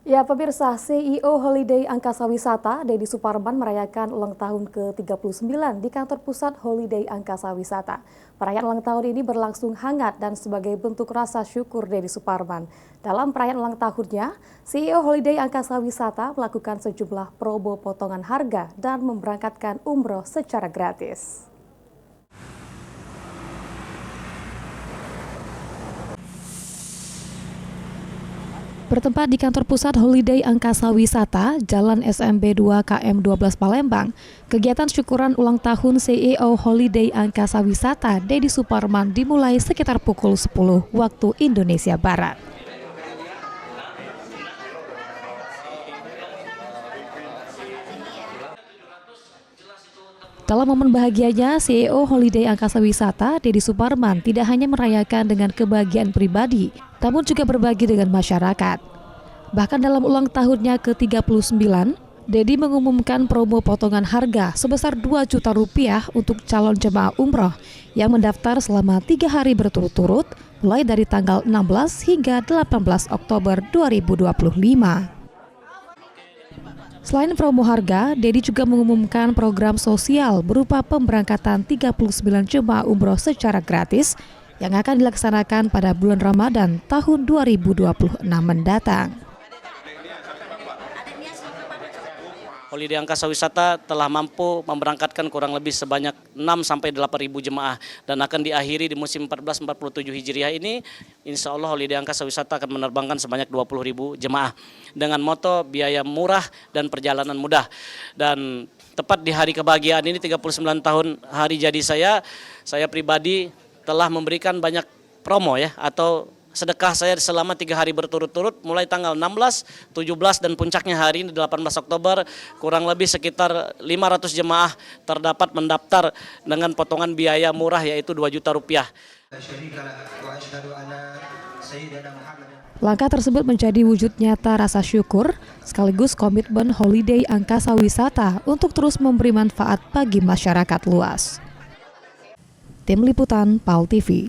Ya, pemirsa, CEO Holiday Angkasa Wisata, Deddy Suparman merayakan ulang tahun ke-39 di kantor pusat Holiday Angkasa Wisata. Perayaan ulang tahun ini berlangsung hangat dan sebagai bentuk rasa syukur Deddy Suparman. Dalam perayaan ulang tahunnya, CEO Holiday Angkasa Wisata melakukan sejumlah promo potongan harga dan memberangkatkan umroh secara gratis. Bertempat di kantor pusat Holiday Angkasa Wisata, Jalan SMB 2 KM 12 Palembang, kegiatan syukuran ulang tahun CEO Holiday Angkasa Wisata, Deddy Suparman dimulai sekitar pukul 10 waktu Indonesia Barat. Dalam momen bahagianya, CEO Holiday Angkasa Wisata, Deddy Suparman, tidak hanya merayakan dengan kebahagiaan pribadi, namun juga berbagi dengan masyarakat. Bahkan dalam ulang tahunnya ke-39, Deddy mengumumkan promo potongan harga sebesar Rp2 juta untuk calon jemaah umroh yang mendaftar selama 3 hari berturut-turut, mulai dari tanggal 16 hingga 18 Oktober 2025. Selain promo harga, Deddy juga mengumumkan program sosial berupa pemberangkatan 39 jemaah umroh secara gratis yang akan dilaksanakan pada bulan Ramadan tahun 2026 mendatang. Holiday Angkasa Wisata telah mampu memberangkatkan kurang lebih sebanyak 6-8 ribu jemaah dan akan diakhiri di musim 1447 Hijriah ini. Insya Allah Holiday Angkasa Wisata akan menerbangkan sebanyak 20 ribu jemaah dengan moto biaya murah dan perjalanan mudah. Dan tepat di hari kebahagiaan ini, 39 tahun hari jadi saya pribadi telah memberikan banyak promo atau sedekah saya selama 3 hari berturut-turut mulai tanggal 16, 17 dan puncaknya hari ini 18 Oktober, kurang lebih sekitar 500 jemaah terdapat mendaftar dengan potongan biaya murah yaitu Rp2 juta. Langkah tersebut menjadi wujud nyata rasa syukur sekaligus komitmen Holiday Angkasa Wisata untuk terus memberi manfaat bagi masyarakat luas. Tim Liputan PAL TV.